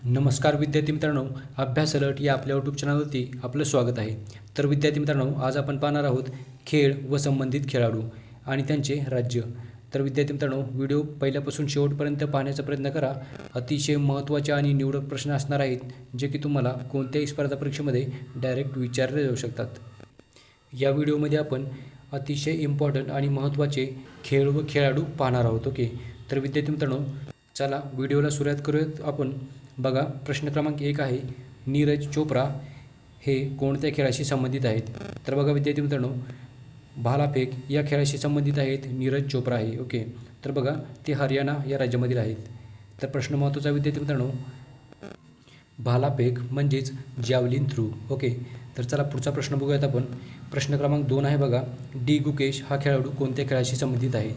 नमस्कार विद्यार्थी मित्रांनो, अभ्यास अलर्ट या आपल्या यूट्यूब चॅनलवरती आपलं स्वागत आहे. तर विद्यार्थी मित्रांनो, आज आपण पाहणार आहोत खेळ व संबंधित खेळाडू आणि त्यांचे राज्य. तर विद्यार्थी मित्रांनो, व्हिडिओ पहिल्यापासून शेवटपर्यंत पाहण्याचा प्रयत्न करा. अतिशय महत्त्वाचे आणि निवडक प्रश्न असणार आहेत, जे की तुम्हाला कोणत्याही स्पर्धा परीक्षेमध्ये डायरेक्ट विचारले जाऊ शकतात. या व्हिडिओमध्ये आपण अतिशय इम्पॉर्टंट आणि महत्त्वाचे खेळ व खेळाडू पाहणार आहोत. ओके, तर विद्यार्थी मित्रांनो, चला व्हिडिओला सुरुवात करूयात आपण. बघा, प्रश्न क्रमांक 1 आहे, नीरज चोप्रा हे कोणत्या खेळाशी संबंधित आहेत? तर बघा विद्यार्थी मित्रांनो, भालाफेक या खेळाशी संबंधित आहेत नीरज चोप्रा आहे. ओके, तर बघा ते हरियाणा या राज्यामधील आहेत. तर प्रश्न महत्त्वाचा विद्यार्थी मित्रांनो, भालाफेक म्हणजेच जॅव्हलिन थ्रू. ओके, तर चला पुढचा प्रश्न बघूयात आपण. प्रश्न क्रमांक 2 आहे बघा, डी गुकेश हा खेळाडू कोणत्या खेळाशी संबंधित आहे?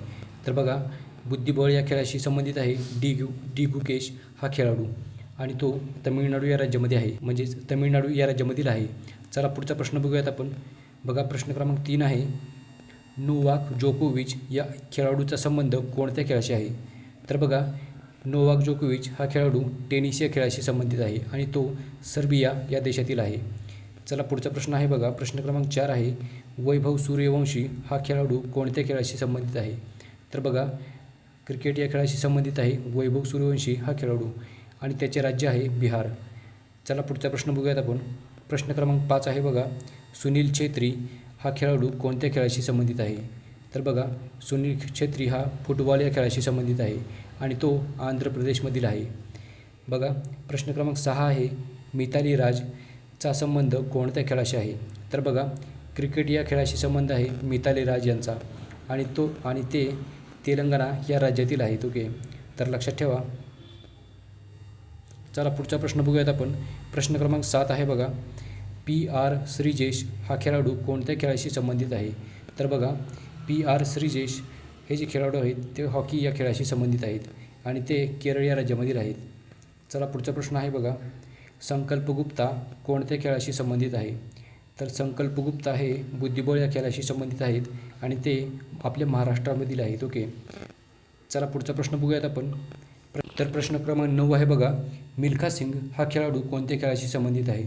तर बघा, बुद्धिबळ या खेळाशी संबंधित आहे डी गुकेश हा खेळाडू, आणि तो तमिळनाडू या राज्यामध्ये आहे, म्हणजेच तमिळनाडू या राज्यामधील आहे. चला पुढचा प्रश्न बघूयात आपण. बघा, प्रश्न क्रमांक 3 आहे, नोवाक जोकोविच या खेळाडूचा संबंध कोणत्या खेळाशी आहे? तर बघा, नोवाक जोकोविच हा खेळाडू टेनिस या खेळाशी संबंधित आहे आणि तो सर्बिया या देशातील आहे. चला पुढचा प्रश्न आहे बघा, प्रश्न क्रमांक 4 आहे, वैभव सूर्यवंशी हा खेळाडू कोणत्या खेळाशी संबंधित आहे? तर बघा, क्रिकेट या खेळाशी संबंधित आहे वैभव सूर्यवंशी हा खेळाडू, आणि त्याचे राज्य आहे बिहार. चला पुढचा प्रश्न बघूयात आपण. प्रश्न क्रमांक 5 आहे बघा, सुनील छेत्री हा खेळाडू कोणत्या खेळाशी संबंधित आहे? तर बघा, सुनील छेत्री हा फुटबॉल या खेळाशी संबंधित आहे आणि तो आंध्र प्रदेशमधील आहे. बघा, प्रश्न क्रमांक 6 आहे, मिताली राजचा संबंध कोणत्या खेळाशी आहे? तर बघा, क्रिकेट या खेळाशी संबंध आहे मिताली राज यांचा, आणि ते तेलंगणा या राज्यातील आहेत. ओके, तर लक्षात ठेवा. चला पुढचा प्रश्न बघूयात आपण. प्रश्न क्रमांक 7 आहे बघा, PR श्रीजेश हा खेळाडू कोणत्या खेळाशी संबंधित आहे? तर बघा, PR श्रीजेश हे जे खेळाडू आहेत ते हॉकी या खेळाशी संबंधित आहेत आणि ते केरळ या राज्यामधील आहेत. चला पुढचा प्रश्न आहे बघा, संकल्प गुप्ता कोणत्या खेळाशी संबंधित आहे? तर संकल्प गुप्ता हे बुद्धिबळ या खेळाशी संबंधित आहेत आणि ते आपल्या महाराष्ट्रामधील आहेत. ओके, चला पुढचा प्रश्न बघूयात आपण. तर प्रश्न क्रमांक 9 आहे बघा, मिल्खा सिंग हा खेळाडू कोणत्या खेळाशी संबंधित आहे?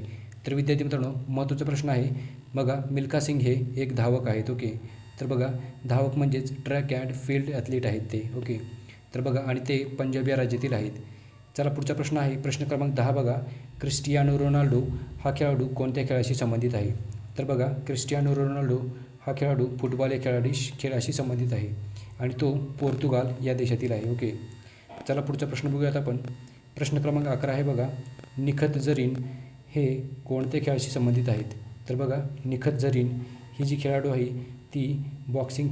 तर विद्यार्थी मित्रांनो, महत्त्वाचा प्रश्न आहे बघा, मिल्खा सिंग हे एक धावक आहेत. ओके, तर बघा, धावक म्हणजेच ट्रॅक अँड फील्ड ॲथलीट आहेत ते. ओके, तर बघा, आणि ते पंजाब या राज्यातील आहेत. चला पुढचा प्रश्न आहे, प्रश्न क्रमांक 10 बघा, क्रिस्टियानो रोनाल्डो हा खेळाडू कोणत्या खेळाशी संबंधित आहे? तर बघा, क्रिस्टियानो रोनाल्डो हा खेळाडू फुटबॉल या खेळाशी संबंधित आहे आणि तो पोर्तुगाल या देशातील आहे. ओके, चला पुढचा प्रश्न बघूयात आपण. प्रश्न क्रमांक 11 आहे बघा, निखत झरीन हे कोणत्या खेळाशी संबंधित आहेत? तर बघा, निखत झरीन ही जी खेळाडू आहे ती बॉक्सिंग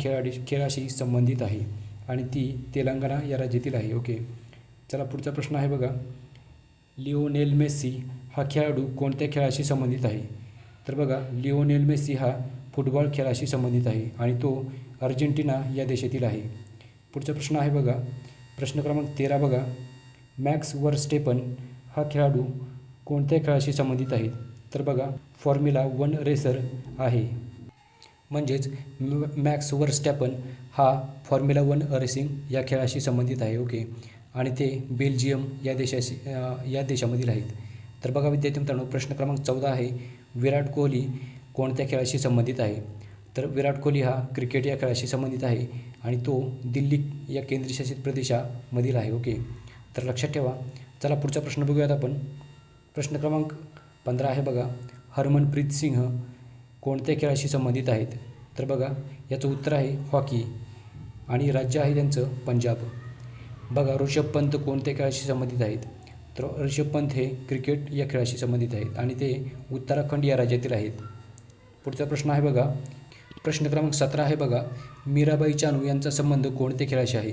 खेळाशी संबंधित आहे आणि ती तेलंगणा या राज्यातील आहे. ओके, चला पुढचा प्रश्न आहे बघा, लिओनेल मेस्सी हा खेळाडू कोणत्या खेळाशी संबंधित आहे? तर बघा, लिओनेल मेस्सी हा फुटबॉल खेळाशी संबंधित आहे आणि तो अर्जेंटिना या देशातील आहे. पुढचा प्रश्न आहे बघा, प्रश्न क्रमांक 13 बघा, मॅक्स वर्स्टेपन हा खेळाडू कोणत्या खेळाशी संबंधित आहेत? तर बघा, फॉर्म्युला 1 रेसर आहे, म्हणजेच मॅक्स वर्स्टॅपन हा फॉर्म्युला 1 रेसिंग या खेळाशी संबंधित आहे. ओके, आणि ते बेल्जियम या देशामधील आहेत. तर बघा विद्यार्थी मित्रांनो, प्रश्न क्रमांक 14 आहे, विराट कोहली कोणत्या खेळाशी संबंधित आहे? तर विराट कोहली हा क्रिकेट या खेळाशी संबंधित आहे आणि तो दिल्ली या केंद्रशासित प्रदेशामधील आहे. ओके, तर लक्षात ठेवा. चला पुढचा प्रश्न बघूयात आपण. प्रश्न क्रमांक 15 आहे बघा, हरमनप्रीत सिंह कोणत्या खेळाशी संबंधित आहेत? तर बघा, याचं उत्तर आहे हॉकी आणि राज्य आहे त्यांचं पंजाब. बघा, ऋषभ पंत कोणत्या खेळाशी संबंधित आहेत? तर ऋषभ पंत हे क्रिकेट या खेळाशी संबंधित आहेत आणि ते उत्तराखंड या राज्यातील आहेत. पुढचा प्रश्न आहे बघा, प्रश्न क्रमांक 17 आहे बघा, मीराबाई चानू यांचा संबंध कोणत्या खेळाशी आहे?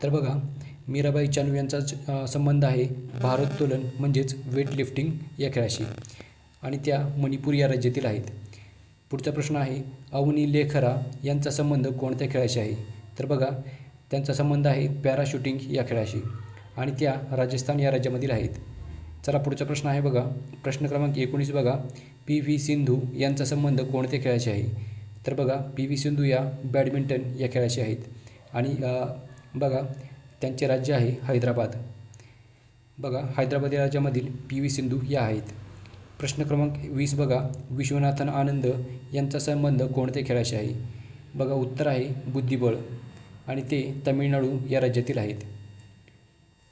तर बघा, मीराबाई चानू यांचा संबंध आहे भारोत्तोलन म्हणजेच वेट लिफ्टिंग या खेळाशी आणि त्या मणिपूर या राज्यातील आहेत. पुढचा प्रश्न आहे, अवनी लेखरा यांचा संबंध कोणत्या खेळाशी आहे? तर बघा, त्यांचा संबंध आहे पॅराशूटिंग या खेळाशी आणि त्या राजस्थान या राज्यामधील आहेत. चला पुढचा प्रश्न आहे बघा, प्रश्न क्रमांक 19 बघा, PV सिंधू यांचा संबंध कोणत्या खेळाशी आहे? तर बघा, PV सिंधू या बॅडमिंटन या खेळाशी आहेत आणि बघा, त्यांचे राज्य आहे हैदराबाद. बघा हैदराबाद या राज्यामधील PV सिंधू या आहेत. प्रश्न क्रमांक 20 बघा, विश्वनाथन आनंद यांचा संबंध कोणत्या खेळाशी आहे? बघा उत्तर आहे बुद्धिबळ आणि ते तमिळनाडू या राज्यातील आहेत.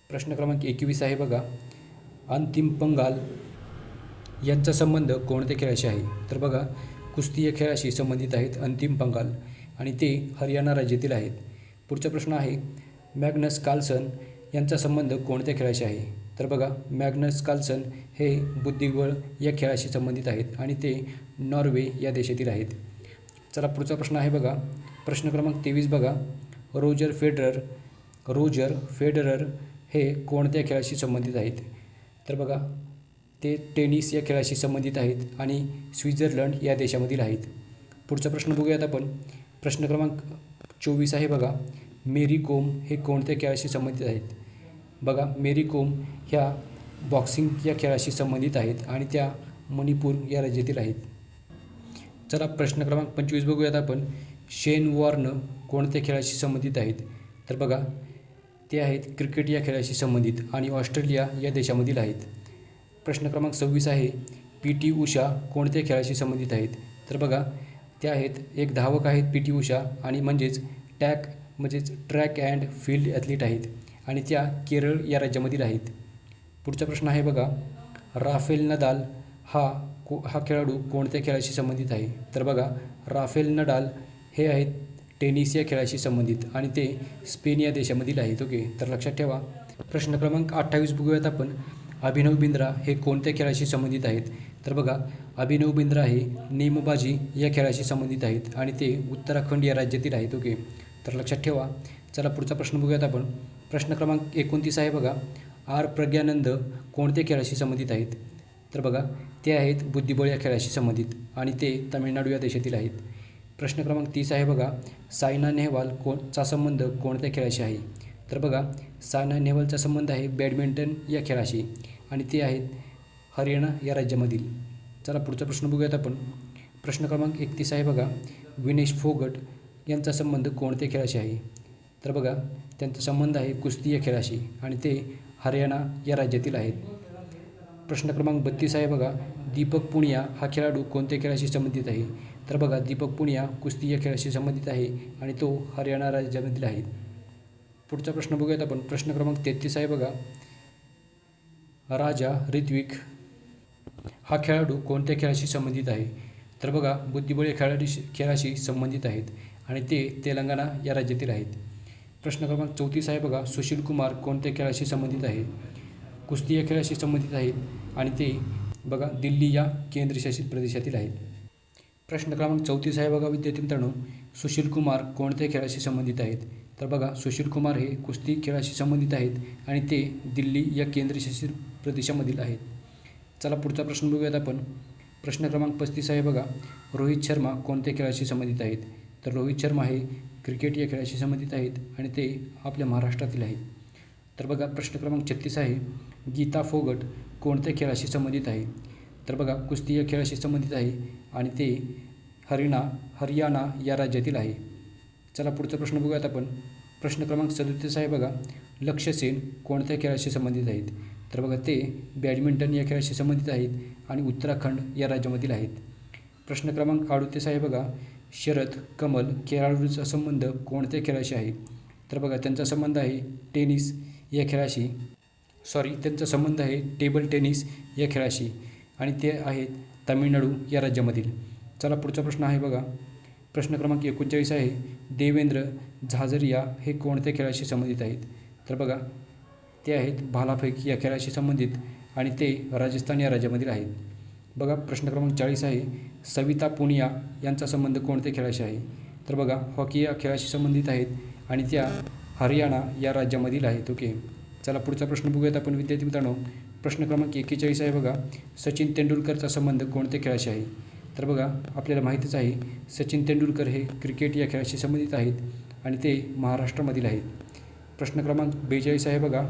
प्रश्न क्रमांक 21 आहे बघा, अंतिम पंगाल यांचा संबंध कोणत्या खेळाशी आहे? तर बघा कुस्ती या खेळाशी संबंधित आहेत अंतिम पंगाल आणि ते हरियाणा राज्यातील आहेत. पुढचा प्रश्न आहे, मॅग्नस कार्लसन यांचा संबंध कोणत्या खेळाशी आहे? तर बघा मॅग्नस कार्लसन हे बुद्धिबळ या खेळाशी संबंधित आहेत आणि ते नॉर्वे या देशातील आहेत. चला पुढचा प्रश्न आहे बघा, प्रश्न क्रमांक 23 बघा, रोजर फेडरर हे कोणत्या खेळाशी संबंधित आहेत? तर बघा ते टेनिस या खेळाशी संबंधित आहेत आणि स्वित्झर्लंड या देशामधील आहेत. पुढचा प्रश्न बघूयात आपण. प्रश्न क्रमांक 24 आहे बघा, मेरी कोम हे कोणत्या खेळाशी संबंधित आहेत? बघा मेरी कोम ह्या बॉक्सिंग या खेळाशी संबंधित आहेत आणि त्या मणिपूर या राज्यातील आहेत. चला प्रश्न क्रमांक 25 बघूयात आपण. शेन वॉर्न कोणत्या खेळाशी संबंधित आहेत? तर बघा ते आहेत क्रिकेट या खेळाशी संबंधित आणि ऑस्ट्रेलिया या देशामधील आहेत. प्रश्न क्रमांक 26 आहे, PT उषा कोणत्या खेळाशी संबंधित आहेत? तर बघा त्या आहेत एक धावक आहेत PT उषा आणि म्हणजेच ट्रॅक अँड फील्ड ॲथलीट आहेत आणि त्या केरळ या राज्यामधील आहेत. पुढचा प्रश्न आहे बघा, राफेल नदाल हा खेळाडू कोणत्या खेळाशी संबंधित आहे? तर बघा राफेल नडाल हे आहेत टेनिस या खेळाशी संबंधित आणि ते स्पेन या देशामधील आहेत. ओके, तर लक्षात ठेवा. प्रश्न क्रमांक 28 बघूयात आपण. अभिनव बिंद्रा हे कोणत्या खेळाशी संबंधित आहेत? तर बघा अभिनव बिंद्रा हे नेमबाजी या खेळाशी संबंधित आहेत आणि ते उत्तराखंड या राज्यातील आहेत. ओके, तर लक्षात ठेवा. चला पुढचा प्रश्न बघूयात आपण. प्रश्न क्रमांक 29 आहे बघा, प्रज्ञानंद कोणत्या खेळाशी संबंधित आहेत? तर बघा ते आहेत बुद्धिबळ या खेळाशी संबंधित आणि ते तमिळनाडू या देशातील आहेत. प्रश्न क्रमांक 30 आहे बघा, सायना नेहवाल चा संबंध कोणत्या खेळाशी आहे? तर बघा सायना नेहवालचा संबंध आहे बॅडमिंटन या खेळाशी आणि ते आहेत हरियाणा या राज्यामधील. चला पुढचा प्रश्न बघूयात आपण. प्रश्न क्रमांक 31 आहे बघा, विनेश फोगट यांचा संबंध कोणत्या खेळाशी आहे? तर बघा त्यांचा संबंध आहे कुस्ती या खेळाशी आणि ते हरियाणा या राज्यातील आहेत. प्रश्न क्रमांक 32 आहे बघा, दीपक पुनिया हा खेळाडू कोणत्या खेळाशी संबंधित आहे? तर बघा दीपक पुनिया कुस्ती या खेळाशी संबंधित आहे आणि तो हरियाणा राज्यामधील आहे. पुढचा प्रश्न बघूयात आपण. प्रश्न क्रमांक 33 आहे बघा, राजा ऋत्विक हा खेळाडू कोणत्या खेळाशी संबंधित आहे? तर बघा बुद्धिबळ या खेळाशी संबंधित आहेत आणि ते तेलंगणा या राज्यातील आहेत. प्रश्न क्रमांक 34 आहे बघा, सुशील कुमार कोणत्या खेळाशी संबंधित आहे? कुस्ती या खेळाशी संबंधित आहेत आणि ते बघा दिल्ली या केंद्रशासित प्रदेशातील आहेत. प्रश्न क्रमांक 34 आहे बघा विद्यार्थी मित्रांनो, सुशील कुमार कोणत्या खेळाशी संबंधित आहेत? तर बघा सुशील कुमार हे कुस्ती खेळाशी संबंधित आहेत आणि ते दिल्ली या केंद्रशासित प्रदेशामधील आहेत. चला पुढचा प्रश्न बघूयात आपण. प्रश्न क्रमांक 35 आहे बघा, रोहित शर्मा कोणत्या खेळाशी संबंधित आहेत? तर रोहित शर्मा हे क्रिकेट या खेळाशी संबंधित आहेत आणि ते आपल्या महाराष्ट्रातील आहेत. तर बघा प्रश्न क्रमांक 36 आहे, गीता फोगट कोणत्या खेळाशी संबंधित आहे? तर बघा कुस्ती या खेळाशी संबंधित आहे आणि ते हरियाणा या राज्यातील आहे. चला पुढचा प्रश्न बघूयात आपण. प्रश्न क्रमांक 37 आहे बघा, लक्ष्य सेन कोणत्या खेळाशी संबंधित आहेत? तर बघा ते बॅडमिंटन या खेळाशी संबंधित आहेत आणि उत्तराखंड या राज्यामधील आहेत. प्रश्न क्रमांक 38 आहे बघा, शरद कमल खेळाडूचा संबंध कोणत्या खेळाशी आहे? तर बघा त्यांचा संबंध आहे त्यांचा संबंध आहे टेबल टेनिस या खेळाशी आणि ते आहेत तामिळनाडू या राज्यामधील. चला पुढचा प्रश्न आहे बघा. प्रश्न क्रमांक 39 आहे, देवेंद्र झाझरिया हे कोणत्या खेळाशी संबंधित आहेत? तर बघा ते आहेत भालाफेक या खेळाशी संबंधित आणि ते राजस्थान या राज्यामधील आहेत. बघा प्रश्न क्रमांक 40 आहे, सविता पुनिया यांचा संबंध कोणत्या खेळाशी आहे? तर बघा हॉकी या खेळाशी संबंधित आहेत आणि त्या हरियाणा या राज्यामधील आहेत. ओके, चला पुढचा प्रश्न बघूयात आपण विद्यार्थी मित्रांनो. प्रश्न क्रमांक 41 आहे बघा, सचिन तेंडुलकरचा संबंध कोणत्या खेळाशी आहे? तर बघा आपल्याला माहितीच आहे सचिन तेंडुलकर हे क्रिकेट या खेळाशी संबंधित आहेत आणि ते महाराष्ट्रामधील आहेत. प्रश्न क्रमांक 42 आहे बघा,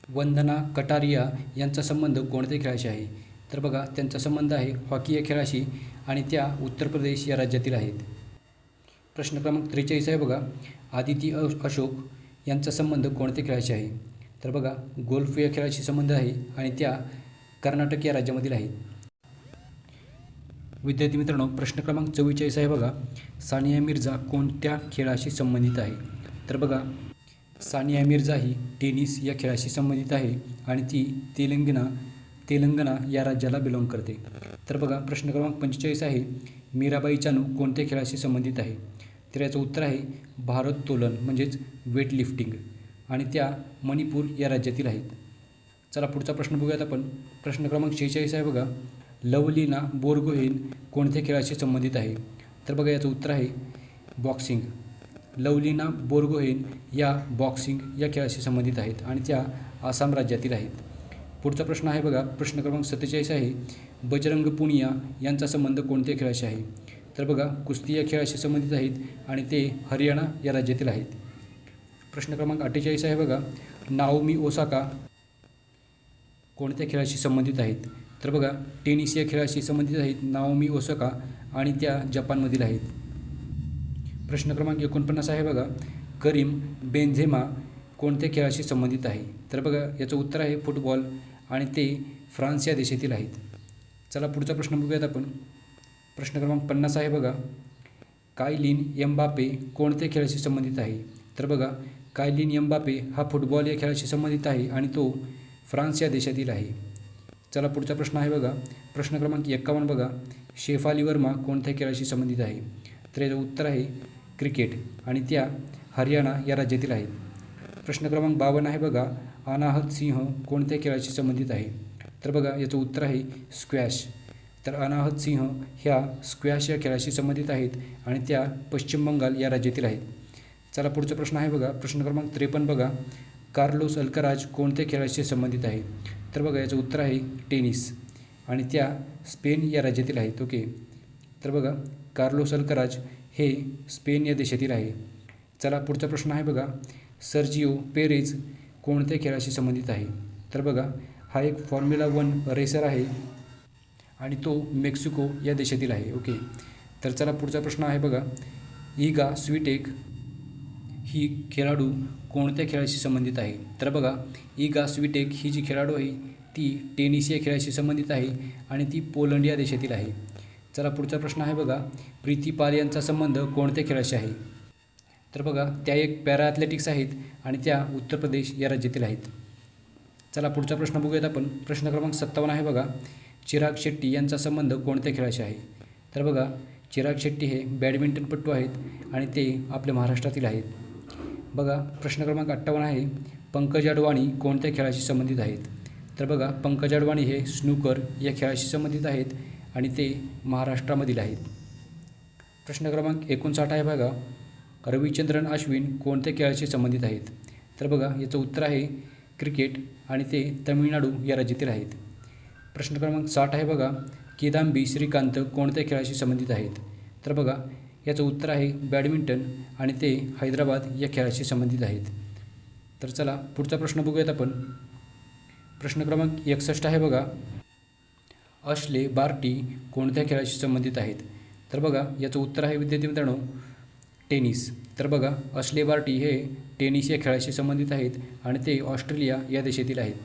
वंदना कटारिया यांचा संबंध कोणत्या खेळाशी आहे? तर बघा त्यांचा संबंध आहे हॉकी या खेळाशी आणि त्या उत्तर प्रदेश या राज्यातील आहेत. प्रश्न क्रमांक 43 आहे बघा, आदिती अशोक यांचा संबंध कोणत्या खेळाशी आहे? तर बघा गोल्फ या खेळाशी संबंध आहे आणि त्या कर्नाटक या राज्यामधील आहेत. विद्यार्थी मित्रांनो, प्रश्न क्रमांक 44 आहे बघा, सानिया मिर्झा कोणत्या खेळाशी संबंधित आहे? तर बघा सानिया मिर्झा ही टेनिस या खेळाशी संबंधित आहे आणि ती तेलंगणा या राज्याला बिलॉंग करते. तर बघा प्रश्न क्रमांक 45 आहे, मीराबाई चानू कोणत्या खेळाशी संबंधित आहे? तर याचं उत्तर आहे भारोत्तोलन म्हणजेच वेट लिफ्टिंग आणि त्या मणिपूर या राज्यातील आहेत. चला पुढचा प्रश्न बघूयात आपण. प्रश्न क्रमांक 46 आहे बघा, लवलीना बोरगोहेन कोणत्या खेळाशी संबंधित आहे? तर बघा याचं उत्तर आहे बॉक्सिंग. लवलीना बोरगोहेन या बॉक्सिंग या खेळाशी संबंधित आहेत आणि त्या आसाम राज्यातील आहेत. पुढचा प्रश्न आहे बघा, प्रश्न क्रमांक 47 आहे, बजरंग पुनिया यांचा संबंध कोणत्या खेळाशी आहे? तर बघा कुस्ती या खेळाशी संबंधित आहेत आणि ते हरियाणा या राज्यातील आहेत. प्रश्न क्रमांक 48 आहे बघा, नाओमी ओसाका कोणत्या खेळाशी संबंधित आहेत? तर बघा टेनिस या खेळाशी संबंधित आहेत नाओमी ओसाका आणि त्या जपानमधील आहेत. प्रश्न क्रमांक 49 आहे बघा, करीम बेंझेमा कोणत्या खेळाशी संबंधित आहे? तर बघा याचं उत्तर आहे फुटबॉल आणि ते फ्रान्स या देशातील आहेत. चला पुढचा प्रश्न बघूयात आपण. प्रश्न क्रमांक 50 आहे बघा, कायलिन एम्बापे कोणत्या खेळाशी संबंधित आहे? तर बघा कायलिन एम्बापे हा फुटबॉल या खेळाशी संबंधित आहे आणि तो फ्रान्स या देशातील आहे. चला पुढचा प्रश्न आहे बघा, प्रश्न क्रमांक 51 बघा, शेफाली वर्मा कोणत्या खेळाशी संबंधित आहे? तर याचं उत्तर आहे क्रिकेट आणि त्या हरियाणा या राज्यातील आहेत. प्रश्न क्रमांक 52 आहे बघा, अनाहत सिंह कोणत्या खेळाशी संबंधित आहे? तर बघा याचं उत्तर आहे स्क्वॅश. तर अनाहत सिंह ह्या स्क्वॅश या खेळाशी संबंधित आहेत आणि त्या पश्चिम बंगाल या राज्यातील आहेत. चला पुढचा प्रश्न आहे बघा, प्रश्न क्रमांक 53 बघा, कार्लोस अल्कराज कोणत्या खेळाशी संबंधित आहे? तर बघा याचं उत्तर आहे टेनिस आणि त्या स्पेन या राज्यातील आहेत. ओके, तर बघा कार्लोस अल्कराज हे स्पेन या देशातील आहे. चला पुढचा प्रश्न आहे बघा, सर्जिओ पेरेज कोणत्या खेळाशी संबंधित आहे? तर बघा हा एक फॉर्म्युला 1 रेसर आहे आणि तो मेक्सिको या देशातील आहे. ओके, तर चला पुढचा प्रश्न आहे बघा, इगा स्विटेक ही खेळाडू कोणत्या खेळाशी संबंधित आहे? तर बघा इगा स्विटेक ही जी खेळाडू आहे ती टेनिस या खेळाशी संबंधित आहे आणि ती पोलंड या देशातील आहे. चला पुढचा प्रश्न आहे बघा, प्रीती पाल यांचा संबंध कोणत्या खेळाशी आहे? तर बघा त्या एक पॅरा ॲथलेटिक्स आहेत आणि त्या उत्तर प्रदेश या राज्यातील आहेत. चला पुढचा प्रश्न बघूयात आपण. प्रश्न क्रमांक 57 आहे बघा, चिराग शेट्टी यांचा संबंध कोणत्या खेळाशी आहे? तर बघा चिराग शेट्टी हे बॅडमिंटनपटू आहेत आणि ते आपल्या महाराष्ट्रातील आहेत. बघा प्रश्न क्रमांक 58 आहे, पंकज अडवाणी कोणत्या खेळाशी संबंधित आहेत? तर बघा पंकज अडवाणी हे स्नूकर या खेळाशी संबंधित आहेत आणि ते महाराष्ट्रामधील आहेत. प्रश्न क्रमांक 59 आहे बघा, रविचंद्रन अश्विन कोणत्या खेळाशी संबंधित आहेत? तर बघा याचं उत्तर आहे क्रिकेट आणि ते तमिळनाडू या राज्यातील आहेत. प्रश्न क्रमांक 60 आहे बघा, किदांबी श्रीकांत कोणत्या खेळाशी संबंधित आहेत? तर बघा याचं उत्तर आहे बॅडमिंटन आणि ते हैदराबाद या खेळाशी संबंधित आहेत. तर चला पुढचा प्रश्न बघूयात आपण. प्रश्न क्रमांक 61 आहे बघा, अश्ले बार्टी कोणत्या खेळाशी संबंधित आहेत? तर बघा याचं उत्तर आहे विद्यार्थी मित्रांनो टेनिस. तर बघा अश्ले बार्टी हे टेनिस या खेळाशी संबंधित आहेत आणि ते ऑस्ट्रेलिया या देशातील आहेत.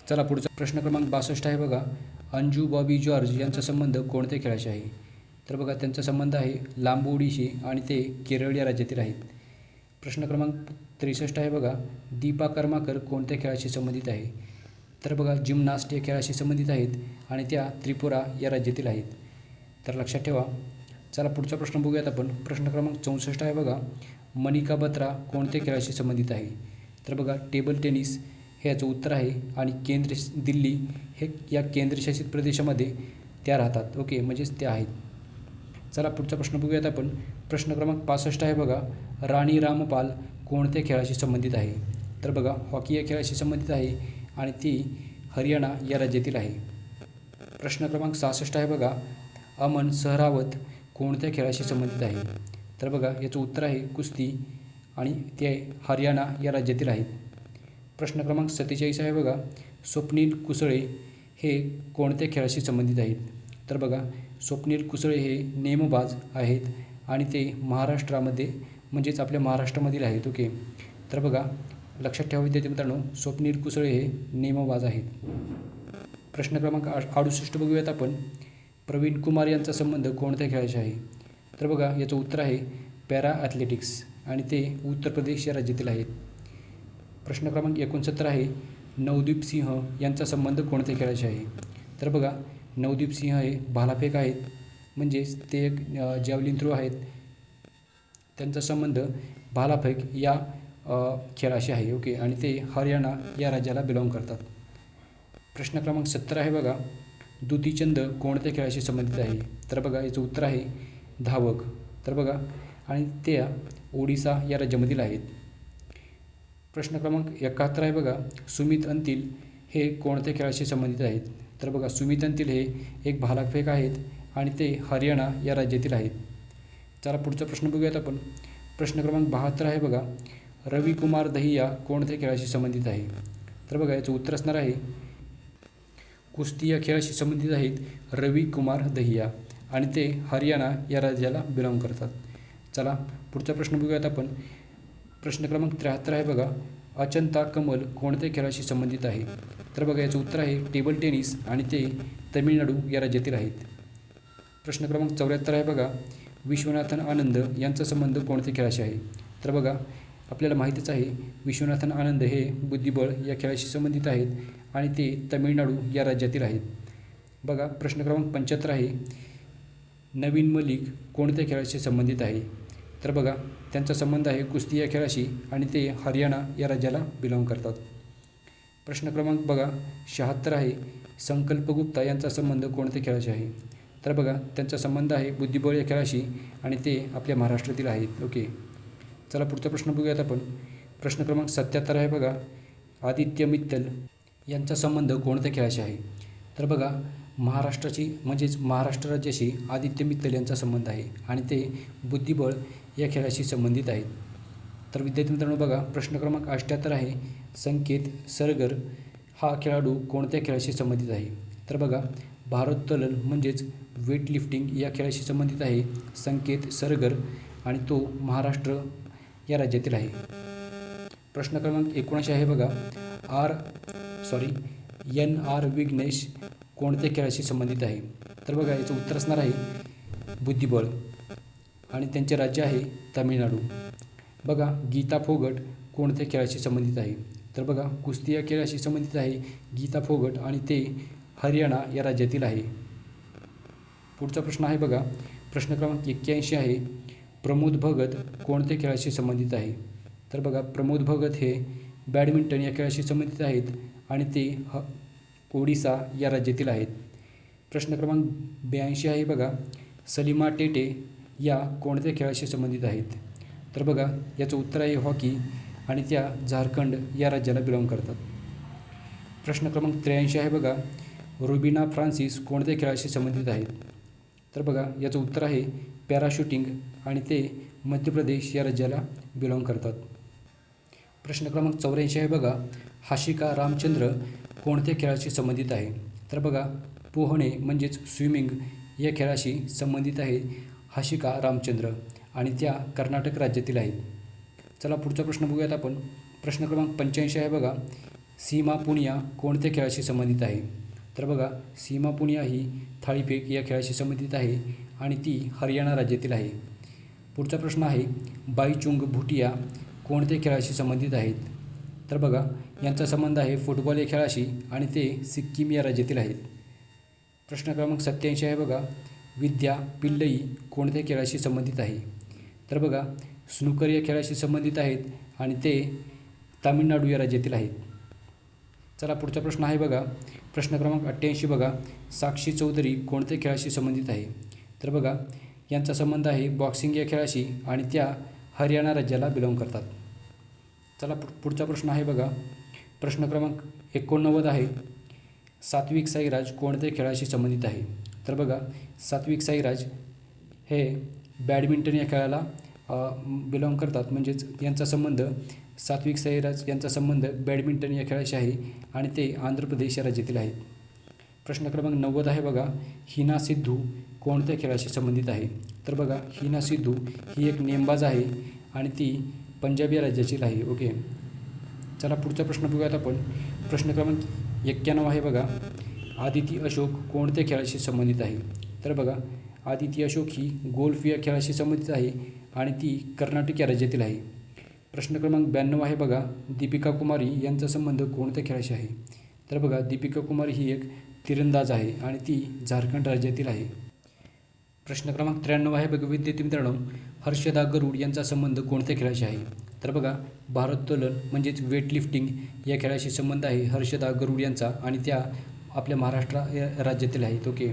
चला पुढचा प्रश्न क्रमांक 62 आहे बघा, अंजू बॉबी जॉर्ज यांचा संबंध कोणत्या खेळाशी आहे? तर बघा त्यांचा संबंध आहे लांब उडीशी आणि ते केरळ या राज्यातील आहेत. प्रश्न क्रमांक 63 आहे बघा, दीपा कर्माकर कोणत्या खेळाशी संबंधित आहे? तर बघा जिमनास्ट या खेळाशी संबंधित आहेत आणि त्या त्रिपुरा या राज्यातील आहेत. तर लक्षात ठेवा. चला पुढचा प्रश्न बघूयात आपण. प्रश्न क्रमांक 64 आहे बघा, मनिका बत्रा कोणत्या खेळाशी संबंधित आहे? तर बघा टेबल टेनिस हे याचं उत्तर आहे आणि दिल्ली हे या केंद्रशासित प्रदेशामध्ये त्या राहतात. ओके, म्हणजेच त्या आहेत. चला पुढचा प्रश्न बघूयात आपण. प्रश्न क्रमांक 65 आहे बघा, राणी रामपाल कोणत्या खेळाशी संबंधित आहे? तर बघा हॉकी या खेळाशी संबंधित आहे आणि ती हरियाणा या राज्यातील आहे. प्रश्न क्रमांक 66 आहे बघा, अमन सहरावत कोणत्या खेळाशी संबंधित आहे? तर बघा याचं उत्तर आहे कुस्ती आणि ते हरियाणा या राज्यातील आहेत. प्रश्न क्रमांक 47 आहे बघा, स्वप्नील कुसळे हे कोणत्या खेळाशी संबंधित आहेत? तर बघा स्वप्नील कुसळे हे नेमबाज आहेत आणि ते महाराष्ट्रामध्ये म्हणजेच आपल्या महाराष्ट्रामधील आहेत. ओके, तर बघा लक्षात ठेवा विद्यार्थी मित्रांनो, स्वप्नील कुसळे हे नेमबाज आहेत. प्रश्न क्रमांक 68 बघूयात आपण. प्रवीण कुमार यांचा संबंध कोणत्या खेळाशी आहे? तर बघा याचं उत्तर आहे पॅरा ॲथलेटिक्स आणि ते उत्तर प्रदेश या राज्यातील आहेत. प्रश्न क्रमांक 69 आहे. नवदीप सिंह यांचा संबंध कोणत्या खेळाशी आहे? तर बघा नवदीप सिंह हे भालाफेक आहेत, म्हणजेच ते एक जॅव्हलिन थ्रो आहेत. त्यांचा संबंध भालाफेक या खेळाशी आहे. ओके, आणि ते हरियाणा या राज्याला बिलॉंग करतात. प्रश्न क्रमांक 70 आहे बघा. दुतीचंद कोणत्या खेळाशी संबंधित आहे? तर बघा याचं उत्तर आहे धावक. तर बघा आणि ते ओडिसा या राज्यामधील आहेत. प्रश्न क्रमांक 71 आहे बघा. सुमित अंतिल हे कोणत्या खेळाशी संबंधित आहेत? तर बघा सुमित अंतिल हे एक भालाफेक आहेत आणि ते हरियाणा या राज्यातील आहेत. चला पुढचा प्रश्न बघूयात आपण. प्रश्न क्रमांक 72 आहे बघा. रवी कुमार दहिया कोणत्या खेळाशी संबंधित आहे? तर बघा याचं उत्तर असणार आहे कुस्ती या खेळाशी संबंधित आहेत रवी कुमार दहिया आणि ते हरियाणा या राज्याला बिलॉंग करतात. चला पुढचा प्रश्न बघूयात आपण. प्रश्न क्रमांक 73 आहे बघा. अचंता कमल कोणत्या खेळाशी संबंधित आहे? तर बघा याचं उत्तर आहे टेबल टेनिस आणि ते तमिळनाडू या राज्यातील आहेत. प्रश्न क्रमांक 74 आहे बघा. विश्वनाथन आनंद यांचा संबंध कोणत्या खेळाशी आहे? तर बघा आपल्याला माहितीच आहे विश्वनाथन आनंद हे बुद्धिबळ या खेळाशी संबंधित आहेत आणि ते तमिळनाडू या राज्यातील आहेत. बघा प्रश्न क्रमांक 75 आहे. नवीन मलिक कोणत्या खेळाशी संबंधित आहे? तर बघा त्यांचा संबंध आहे कुस्ती या खेळाशी आणि ते हरियाणा या राज्याला बिलॉंग करतात. प्रश्न क्रमांक बघा 76 आहे. संकल्प गुप्ता यांचा संबंध कोणत्या खेळाशी आहे? तर बघा त्यांचा संबंध आहे बुद्धिबळ या खेळाशी आणि ते आपल्या महाराष्ट्रातील आहेत. ओके, चला पुढचा प्रश्न बघूयात आपण. प्रश्न क्रमांक 77 आहे बघा. आदित्य मित्तल यांचा संबंध कोणत्या खेळाशी आहे? तर बघा महाराष्ट्राची म्हणजेच महाराष्ट्र राज्याशी आदित्य मित्तल यांचा संबंध आहे आणि ते बुद्धिबळ या खेळाशी संबंधित आहेत. तर विद्यार्थी मित्रांनो बघा प्रश्न क्रमांक 78 आहे. संकेत सरगर हा खेळाडू कोणत्या खेळाशी संबंधित आहे? तर बघा भारोत्तोलन म्हणजेच वेट लिफ्टिंग या खेळाशी संबंधित आहे संकेत सरगर आणि तो महाराष्ट्र या राज्यातील आहे. प्रश्न क्रमांक 79 आहे बघा. NR विघ्नेश कोणत्या खेळाशी संबंधित आहे? तर बघा याचं उत्तर असणार आहे बुद्धिबळ आणि त्यांचे राज्य आहे तामिळनाडू. बघा गीता फोगट कोणत्या खेळाशी संबंधित आहे? तर बघा कुस्ती या खेळाशी संबंधित आहे गीता फोगट आणि ते हरियाणा या राज्यातील आहे. पुढचा प्रश्न आहे बघा. प्रश्न क्रमांक 81 आहे. प्रमोद भगत कोणत्या खेळाशी संबंधित आहे? तर बघा प्रमोद भगत हे बॅडमिंटन या खेळाशी संबंधित आहेत आणि ते ओडिसा या राज्यातील आहेत. प्रश्न क्रमांक 82 आहे बघा. सलीमा टेटे या कोणत्या खेळाशी संबंधित आहेत? तर बघा याचं उत्तर आहे हॉकी आणि त्या झारखंड या राज्याला बिलॉंग करतात. प्रश्न क्रमांक 83 आहे बघा. रुबिना फ्रान्सिस कोणत्या खेळाशी संबंधित आहेत? तर बघा याचं उत्तर आहे पॅराशूटिंग आणि ते मध्य प्रदेश या राज्याला बिलॉंग करतात. प्रश्न क्रमांक 84 आहे बघा. हाशिका रामचंद्र कोणत्या खेळाशी संबंधित आहे? तर बघा पोहणे म्हणजेच स्विमिंग या खेळाशी संबंधित आहे हाशिका रामचंद्र आणि त्या कर्नाटक राज्यातील आहेत. चला पुढचा प्रश्न बघूयात आपण. प्रश्न क्रमांक 85 आहे बघा. सीमा पुनिया कोणत्या खेळाशी संबंधित आहे? तर बघा सीमा पुनिया ही थाळीफेक या खेळाशी संबंधित आहे आणि ती हरियाणा राज्यातील आहे. पुढचा प्रश्न आहे. बाईचुंग भुटिया कोणत्या खेळाशी संबंधित आहेत? तर बघा यांचा संबंध आहे फुटबॉल या खेळाशी आणि ते सिक्कीम या राज्यातील आहेत. प्रश्न क्रमांक 87 आहे बघा. विद्या पिल्लई कोणत्या खेळाशी संबंधित आहे? तर बघा स्नूकर या खेळाशी संबंधित आहेत आणि ते तामिळनाडू या राज्यातील आहेत. चला पुढचा प्रश्न आहे बघा. प्रश्न क्रमांक 88 बघा. साक्षी चौधरी कोणत्या खेळाशी संबंधित आहे? तर बघा यांचा संबंध आहे बॉक्सिंग या खेळाशी आणि त्या हरियाणा राज्याला बिलॉंग करतात. चला पुढचा प्रश्न आहे बघा. प्रश्न क्रमांक 89 आहे. सात्विक साईराज कोणत्या खेळाशी संबंधित आहे? तर बघा सात्विक साईराज हे बॅडमिंटन या खेळाला बिलॉंग करतात, म्हणजेच यांचा संबंध सात्विक साईराज यांचा संबंध बॅडमिंटन या खेळाशी आहे आणि ते आंध्र प्रदेश या राज्यातील आहेत. प्रश्न क्रमांक 90 आहे बघा. हिना सिद्धू कोणत्या खेळाशी संबंधित आहे? तर बघा हिना सिद्धू ही एक नेमबाज आहे आणि ती पंजाब या राज्याची आहे. ओके, चला पुढचा प्रश्न बघूयात आपण. प्रश्न क्रमांक 91 आहे बघा. आदिती अशोक कोणत्या खेळाशी संबंधित आहे? तर बघा, आदिती अशोक ही गोल्फ या खेळाशी संबंधित आहे आणि ती कर्नाटक या राज्यातील आहे. प्रश्न क्रमांक 92 आहे बघा. दीपिका कुमारी यांचा संबंध कोणत्या खेळाशी आहे? तर बघा, दीपिका कुमारी ही एक तिरंदाज आहे आणि ती झारखंड राज्यातील आहे. प्रश्न क्रमांक 93 आहे बघा विद्यार्थी मित्रांनो. हर्षदा गरुड यांचा संबंध कोणत्या खेळाशी आहे? तर बघा, भारोत्तोलन म्हणजेच वेटलिफ्टिंग या खेळाशी संबंध आहे हर्षदा गरुड यांचा आणि त्या आपल्या महाराष्ट्र राज्यातील आहेत. ओके.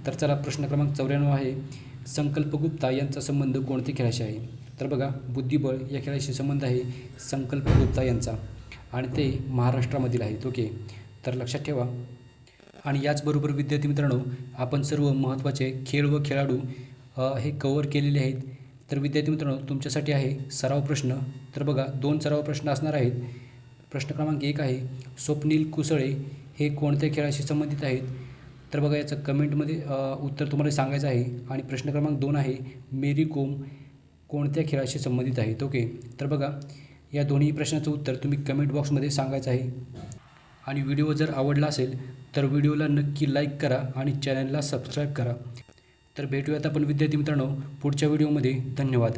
तर चला प्रश्न क्रमांक 94 आहे. संकल्प गुप्ता यांचा संबंध कोणत्या खेळाशी आहे? तर बघा, बुद्धिबळ या खेळाशी संबंध आहे संकल्प गुप्ता यांचा आणि ते महाराष्ट्रामधील आहेत. ओके. तर लक्षात ठेवा. आणि याचबरोबर विद्यार्थी मित्रांनो, आपण सर्व महत्त्वाचे खेळ व खेळाडू हे कवर केलेले आहेत. तर विद्यार्थी मित्रांनो, तुमच्यासाठी आहे सराव प्रश्न. तर बघा, 2 सराव प्रश्न असणार आहेत. प्रश्न क्रमांक 1 आहे. स्वप्नील कुसळे हे कोणत्या खेळाशी संबंधित आहेत? तर बघा, याचं कमेंटमध्ये उत्तर तुम्हाला सांगायचं आहे. आणि प्रश्न क्रमांक 2 आहे. मेरी कोम कोणत्या खेळाशी संबंधित आहेत? ओके. तर बघा, या दोन्ही प्रश्नाचं उत्तर तुम्ही कमेंट बॉक्समध्ये सांगायचं आहे. आणि व्हिडिओ जर आवडला असेल तर व्हिडिओला नक्की लाईक करा आणि चॅनलला सबस्क्राईब करा. तर भेटूयात आपण विद्यार्थी मित्रांनो पुढच्या व्हिडिओमध्ये. धन्यवाद.